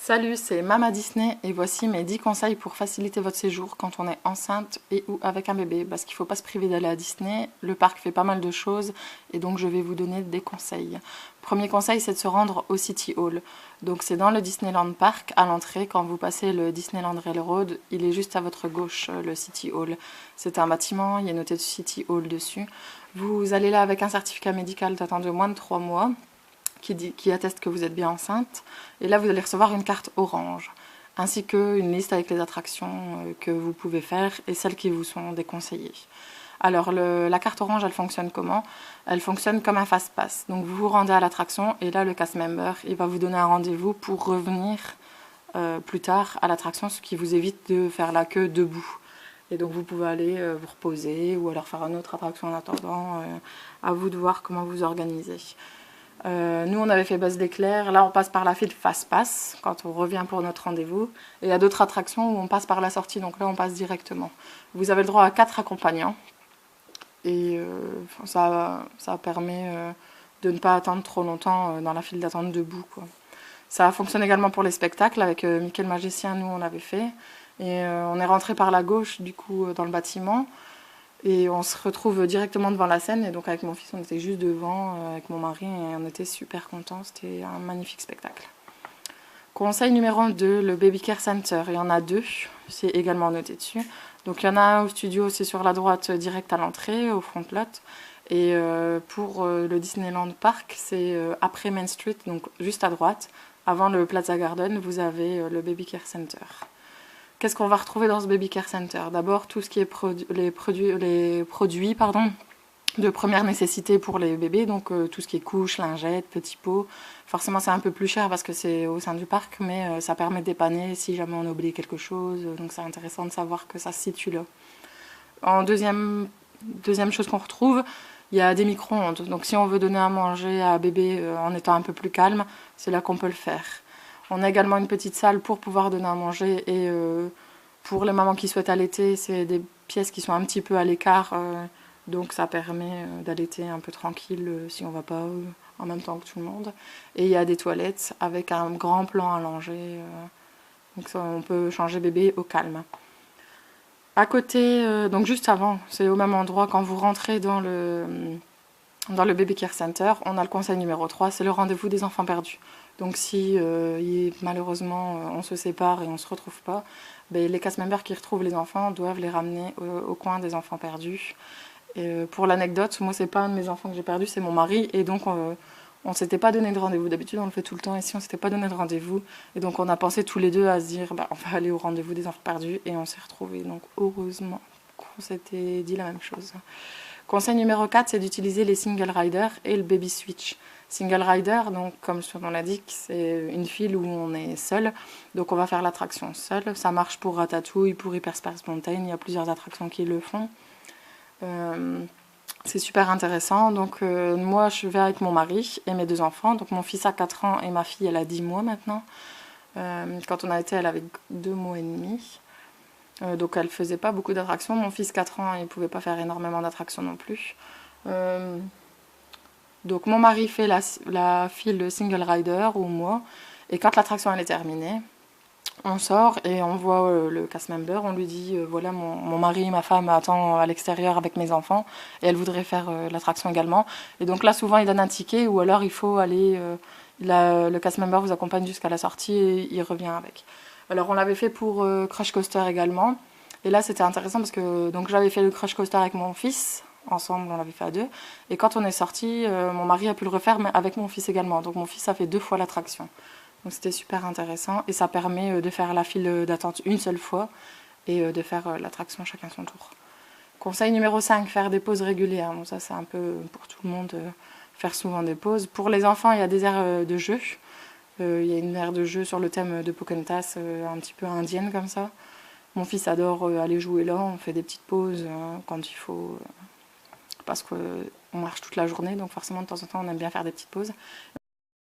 Salut, c'est Mama Disney et voici mes 10 conseils pour faciliter votre séjour quand on est enceinte et ou avec un bébé. Parce qu'il ne faut pas se priver d'aller à Disney, le parc fait pas mal de choses et donc je vais vous donner des conseils. Premier conseil, c'est de se rendre au City Hall. Donc c'est dans le Disneyland Park, à l'entrée, quand vous passez le Disneyland Railroad, il est juste à votre gauche, le City Hall. C'est un bâtiment, il y a noté City Hall dessus. Vous allez là avec un certificat médical datant de moins de 3 mois. Qui atteste que vous êtes bien enceinte. Et là, vous allez recevoir une carte orange, ainsi qu'une liste avec les attractions que vous pouvez faire et celles qui vous sont déconseillées. Alors, la carte orange, elle fonctionne comment? Elle fonctionne comme un fast-pass. Donc, vous vous rendez à l'attraction et là, le cast member, il va vous donner un rendez-vous pour revenir plus tard à l'attraction, ce qui vous évite de faire la queue debout. Et donc, vous pouvez aller vous reposer ou alors faire une autre attraction en attendant. À vous de voir comment vous organisez. Nous on avait fait Buzz d'éclair, là on passe par la file Fast Pass quand on revient pour notre rendez-vous. Et il y a d'autres attractions où on passe par la sortie, donc là on passe directement. Vous avez le droit à 4 accompagnants et ça permet de ne pas attendre trop longtemps dans la file d'attente debout, quoi. Ça fonctionne également pour les spectacles, avec Mickey le Magicien, nous on l'avait fait. Et on est rentré par la gauche du coup dans le bâtiment. Et on se retrouve directement devant la scène, et donc avec mon fils on était juste devant, avec mon mari, et on était super contents, c'était un magnifique spectacle. Conseil numéro 2, le Baby Care Center, il y en a 2, c'est également noté dessus. Donc il y en a un au studio, c'est sur la droite direct à l'entrée, au front lot, et pour le Disneyland Park, c'est après Main Street, donc juste à droite, avant le Plaza Garden, vous avez le Baby Care Center. Qu'est-ce qu'on va retrouver dans ce Baby Care Center? D'abord, tout ce qui est les produits de première nécessité pour les bébés, donc tout ce qui est couches, lingettes, petits pots. Forcément, c'est un peu plus cher parce que c'est au sein du parc, mais ça permet de dépanner si jamais on oublie quelque chose. Donc c'est intéressant de savoir que ça se situe là. En deuxième chose qu'on retrouve, il y a des micro-ondes. Donc si on veut donner à manger à bébé en étant un peu plus calme, c'est là qu'on peut le faire. On a également une petite salle pour pouvoir donner à manger et pour les mamans qui souhaitent allaiter, c'est des pièces qui sont un petit peu à l'écart, donc ça permet d'allaiter un peu tranquille si on ne va pas en même temps que tout le monde. Et il y a des toilettes avec un grand plan allongé, donc ça, on peut changer bébé au calme. À côté, donc juste avant, c'est au même endroit, quand vous rentrez dans le Baby Care Center, on a le conseil numéro 3, c'est le rendez-vous des enfants perdus. Donc si malheureusement on se sépare et on ne se retrouve pas, ben, les cast members qui retrouvent les enfants doivent les ramener au coin des enfants perdus. Et pour l'anecdote, moi c'est pas un de mes enfants que j'ai perdu, c'est mon mari, et donc on ne s'était pas donné de rendez-vous. D'habitude on le fait tout le temps, ici on ne s'était pas donné de rendez-vous, et donc on a pensé tous les deux à se dire bah, on va aller au rendez-vous des enfants perdus, et on s'est retrouvés. Donc heureusement qu'on s'était dit la même chose. Conseil numéro 4, c'est d'utiliser les single riders et le baby switch. Single rider, donc comme son nom l'indique, c'est une file où on est seul, donc on va faire l'attraction seul. Ça marche pour Ratatouille, pour Hyper Sparks Mountain, il y a plusieurs attractions qui le font. C'est super intéressant. Donc moi je vais avec mon mari et mes 2 enfants, donc mon fils a 4 ans et ma fille elle a 10 mois maintenant. Quand on a été, elle avait 2 mois et demi. Donc elle faisait pas beaucoup d'attractions. Mon fils 4 ans, il pouvait pas faire énormément d'attractions non plus. Donc mon mari fait la file single rider ou moi, et quand l'attraction elle est terminée, on sort et on voit le cast member, on lui dit voilà mon mari et ma femme attendent à l'extérieur avec mes enfants et elle voudrait faire l'attraction également. Et donc là souvent il donne un ticket ou alors il faut aller, le cast member vous accompagne jusqu'à la sortie et il revient avec. Alors on l'avait fait pour Crush Coaster également, et là c'était intéressant parce que donc j'avais fait le Crush Coaster avec mon fils, ensemble on l'avait fait à 2, et quand on est sorti, mon mari a pu le refaire mais avec mon fils également, donc mon fils a fait 2 fois l'attraction. Donc c'était super intéressant et ça permet de faire la file d'attente une seule fois et de faire l'attraction chacun son tour. Conseil numéro 5, faire des pauses régulières. Bon, ça c'est un peu pour tout le monde, faire souvent des pauses. Pour les enfants, il y a des aires de jeu. Il y a une aire de jeu sur le thème de Pocahontas, un petit peu indienne comme ça. Mon fils adore aller jouer là, on fait des petites pauses quand il faut, parce qu'on marche toute la journée, donc forcément de temps en temps on aime bien faire des petites pauses.